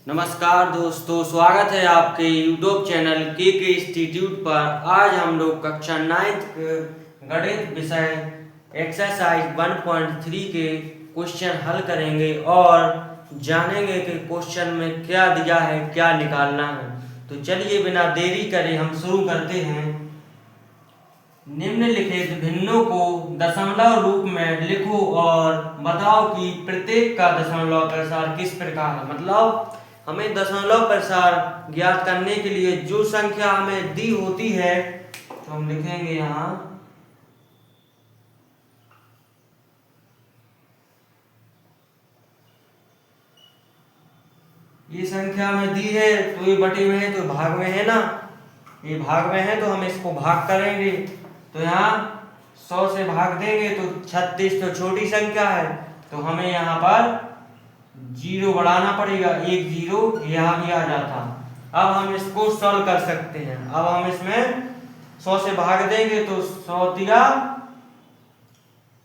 नमस्कार दोस्तों, स्वागत है आपके यूट्यूब चैनल के इंस्टीट्यूट पर। आज हम लोग कक्षा 9th गणित विषय एक्सरसाइज 1.3 के क्वेश्चन हल करेंगे और जानेंगे कि क्वेश्चन में क्या दिया है, क्या निकालना है। तो चलिए बिना देरी करे हम शुरू करते हैं। निम्नलिखित भिन्नों को दशमलव रूप में लिखो और बताओ कि प्रत्येक का दशमलव प्रसार किस प्रकार है। मतलब हमें दशमलव प्रसार ज्ञात करने के लिए जो संख्या हमें दी होती है तो हम लिखेंगे यहाँ ये संख्या में दी है तो ये बटे में है तो भाग में है ना, ये भाग में है तो हम इसको भाग करेंगे। तो यहाँ 100 से भाग देंगे तो 36 तो छोटी संख्या है तो हमें यहाँ पर जीरो बढ़ाना पड़ेगा, एक जीरो यहाँ भी आ जाता। अब हम इसको सॉल्व कर सकते हैं। अब हम इसमें 100 से भाग देंगे तो 100 तिरा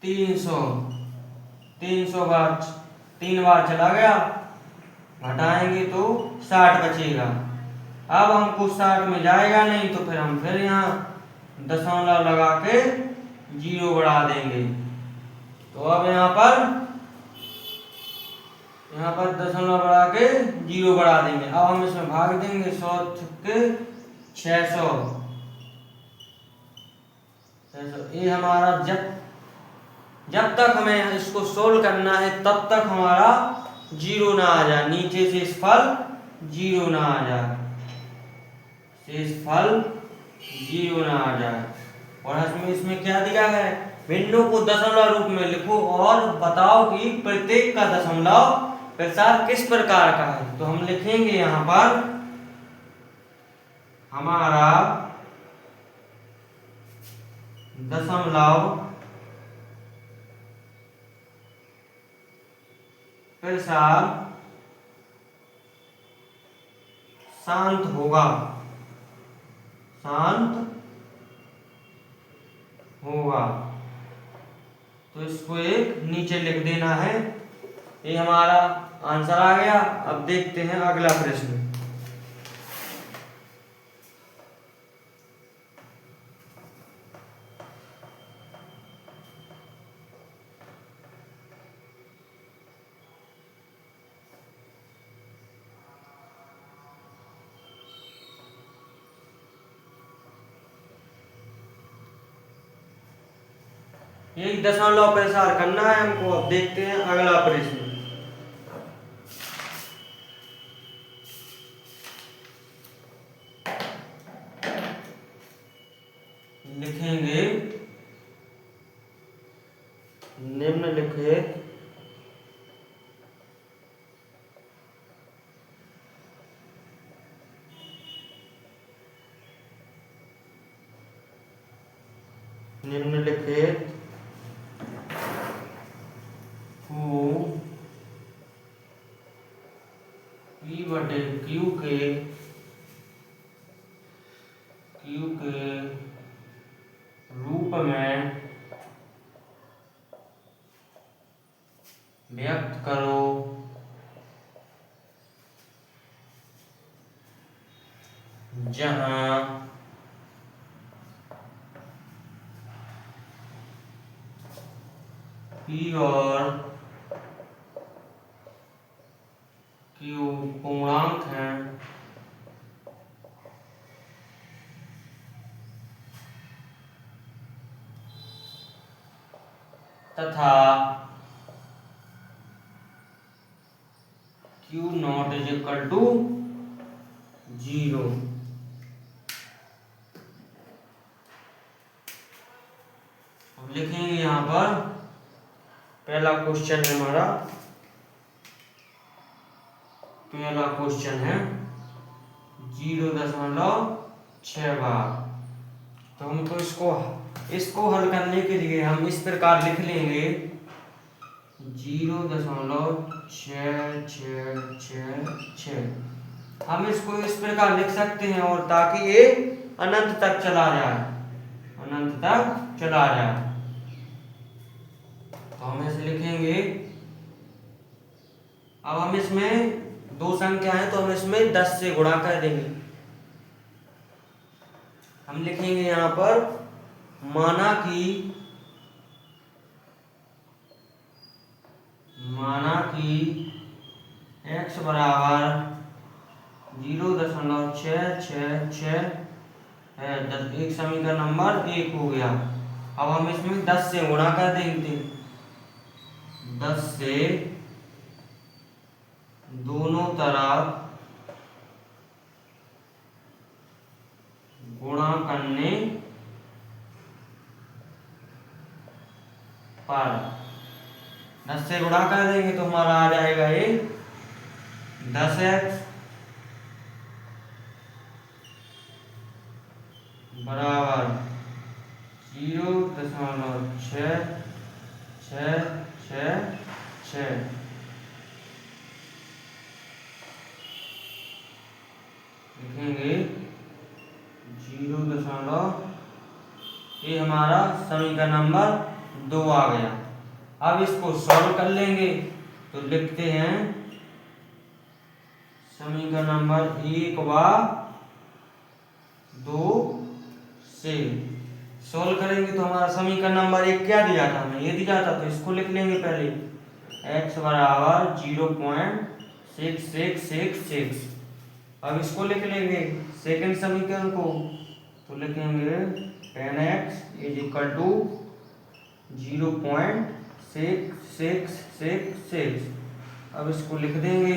300, 300 बार 3 बार चला गया, घटाएंगे तो 60 बचेगा। अब हमको 60 में जाएगा नहीं तो फिर हम फिर यहाँ दशमलव लगा के जीरो बढ़ा देंगे। तो अब यहाँ पर दशमलव बढ़ा के जीरो बढ़ा देंगे। अब हम इसमें भाग देंगे 100 छक्के 600। ये हमारा जब तक हमें इसको सोल्व करना है तब तक हमारा जीरो ना आ जाए, नीचे से फल जीरो ना आ जाए, शेष फल जीरो ना आ जाए। और इसमें क्या दिया है, भिन्नों को दशमलव रूप में लिखो और बताओ कि प्रत्येक का दशमलव प्रसार किस प्रकार का है। तो हम लिखेंगे यहाँ पर हमारा दशमलव प्रसार शांत होगा, तो इसको एक नीचे लिख देना है। ये हमारा आंसर आ गया। अब देखते हैं अगला प्रश्न। एक दशमलव प्रसार करना है हमको। अब देखते हैं अगला प्रश्न। लिखेंगे निम्नलिखित को P बटे Q के रूप में व्यक्त करो जहां P और Q पूर्णांक हैं तथा Q not is equal to 0। अब लिखेंगे यहाँ पर पहला क्वेश्चन है हमारा, पहला क्वेश्चन है 0.6 बार। तो हमको इसको हल करने के लिए हम इस प्रकार लिख लेंगे 0.66666। हम इसको इस प्रकार लिख सकते हैं और ताकि ये अनंत तक चला जाए, तो हम ऐसे लिखेंगे। अब हम इसमें दो संख्या है तो हम इसमें 10 से गुणा कर देंगे। हम लिखेंगे यहाँ पर माना कि x बराबर 0.666 है। एक समीकरण नंबर 1 हो गया। अब हम इसमें 10 से गुणा कर देंगे। 10 से दोनों तरफ गुणा करने पर 10 से गुणा कर देंगे तो हमारा आ जाएगा ये 10x बराबर 0.6666। लिखेंगे 0. ये हमारा समीकरण नंबर 2 आ गया। अब इसको सॉल्व कर लेंगे तो लिखते हैं समीकरण नंबर 1 व 2 से सॉल्व करेंगे तो हमारा समीकरण नंबर 1 क्या दिया था, हमें ये दिया था। तो इसको लिख लेंगे पहले x बराबर 0.6666। अब इसको लिख लेंगे सेकंड समीकरण को, तो लिखेंगे 10x = 0.6666। अब इसको लिख देंगे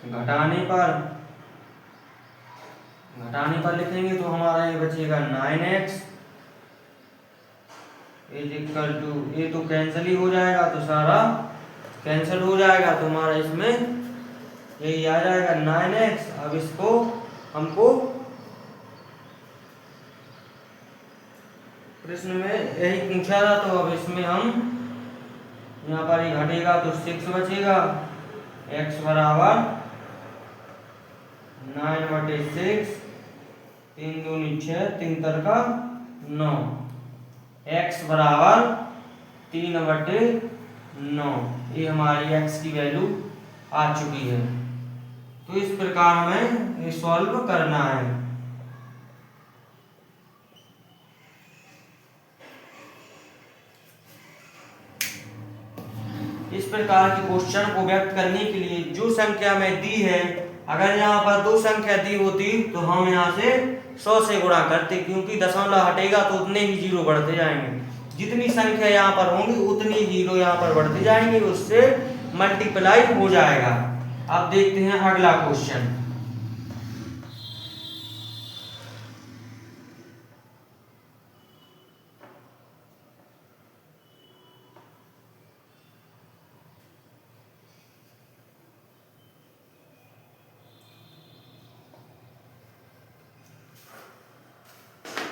घटाने पर लिखेंगे तो हमारा ये बचेगा 9x = ये तो कैंसिल ही हो जाएगा, तो सारा कैंसिल हो जाएगा तो हमारा इसमें यही आ जाएगा 9x। अब इसको हमको प्रश्न में यही पूछा था, तो अब इसमें हम यहाँ पर ही घटेगा तो 6 बचेगा। x बराबर 9/6, 3 दूनी 6, 3 तरका 9। x बराबर 3/9। ये हमारी x की वैल्यू आ चुकी है। तो इस प्रकार हमें ये सॉल्व करना है। इस प्रकार के क्वेश्चन को व्यक्त करने के लिए जो संख्या में दी है, अगर यहाँ पर 2 संख्या दी होती तो हम यहाँ से 100 से गुणा करते, क्योंकि दशमलव हटेगा तो उतने ही जीरो बढ़ते जाएंगे। जितनी संख्या यहाँ पर होंगी उतनी जीरो यहाँ पर बढ़ते जाएंगे, उससे मल्टीप्लाई हो जाएगा। अब देखते हैं अगला क्वेश्चन।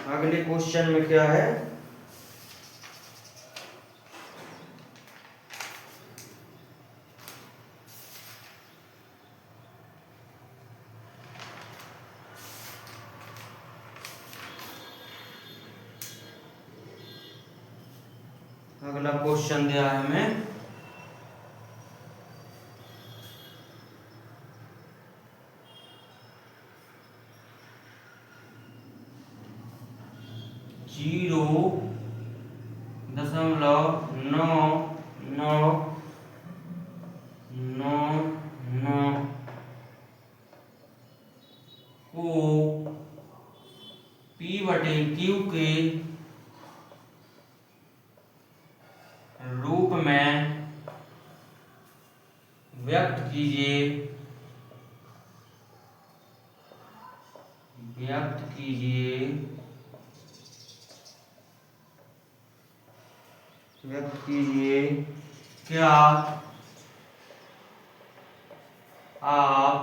अगले क्वेश्चन में क्या है, अगला क्वेश्चन दिया है हमें 0.9999 को P/Q के रूप में व्यक्त कीजिए। क्या आप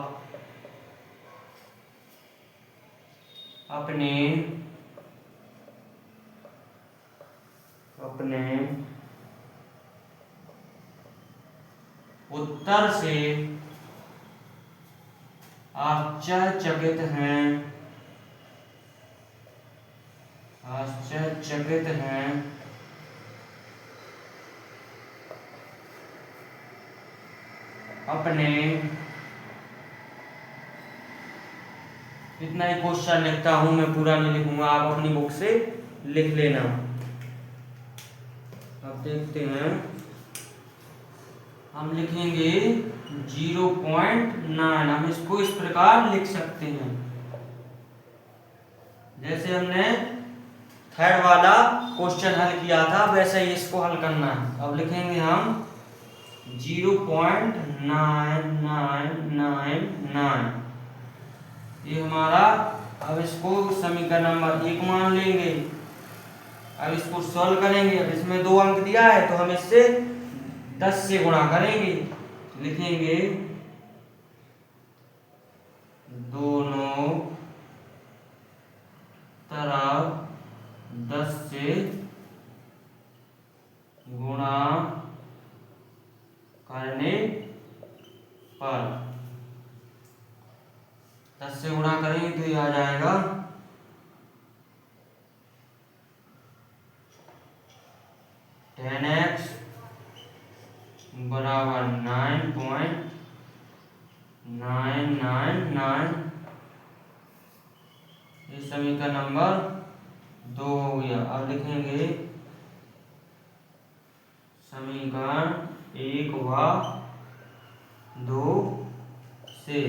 अपने उत्तर से आश्चर्यचकित हैं। अपने इतना ही क्वेश्चन लिखता हूँ मैं, पूरा नहीं लिखूंगा, आप अपनी बुक से लिख लेना। अब देखते हैं, हम लिखेंगे 0.9। हम इसको इस प्रकार लिख सकते हैं, जैसे हमने थर्ड वाला क्वेश्चन हल किया था वैसे ही इसको हल करना है। अब लिखेंगे हम 0.9999, ये हमारा। अब इसको समीकरण नंबर 1 मान लेंगे। अब इसको सॉल्व करेंगे। अब इसमें 2 अंक दिया है तो हम इससे 10 से गुणा करेंगे। लिखेंगे दोनों तरफ 10 से गुणा करने पर, 10 से गुणा करेंगे तो ये आ जाएगा 10x बराबर 9.999। ये समीकरण नंबर 2 हो गया। अब लिखेंगे समीकरण 1 व 2 से।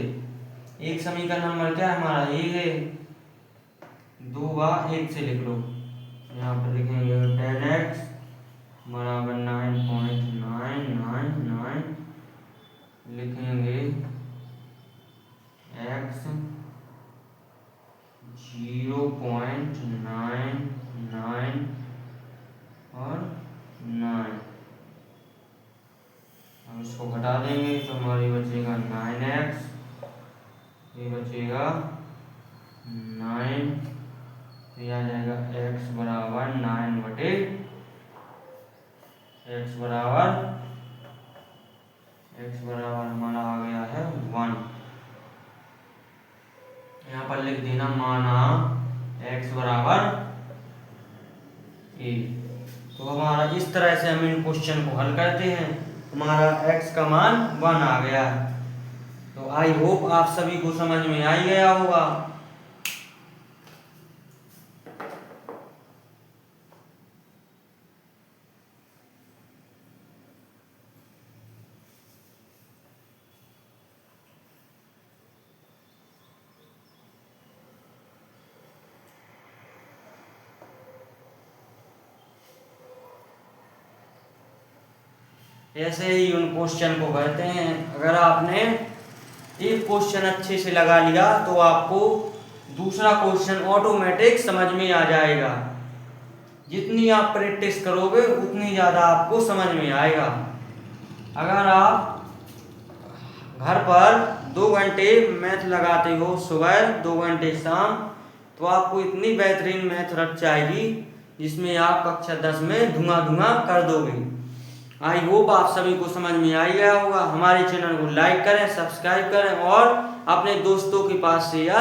एक समीकरण नंबर क्या है हमारा, ये है। 2 व 1 से लिख लो। यहाँ पर लिखेंगे 10x बराबर 9.999, लिखेंगे x 0.99 और 9। हम इसको घटा देंगे तो हमारी बचेगा 9x, ये बचेगा 9, तो यह आ जाएगा x बराबर 9/, x बराबर हमारा आ गया है 1। यहाँ पर लिख देना माना x बराबर 1। तो हमारा इस तरह से हम इन क्वेश्चन को हल करते हैं। हमारा x का मान 1 आ गया है। तो आई होप आप सभी को समझ में आ ही गया होगा। ऐसे ही उन क्वेश्चन को करते हैं। अगर आपने एक क्वेश्चन अच्छे से लगा लिया तो आपको दूसरा क्वेश्चन ऑटोमेटिक समझ में आ जाएगा। जितनी आप प्रैक्टिस करोगे उतनी ज़्यादा आपको समझ में आएगा। अगर आप घर पर 2 घंटे मैथ लगाते हो, सुबह 2 घंटे शाम, तो आपको इतनी बेहतरीन मैथ रट जाएगी जिसमें आप कक्षा 10 में धुआं कर दोगे। आई होप आप सभी को समझ में आ गया होगा। हमारे चैनल को लाइक करें, सब्सक्राइब करें और अपने दोस्तों के पास शेयर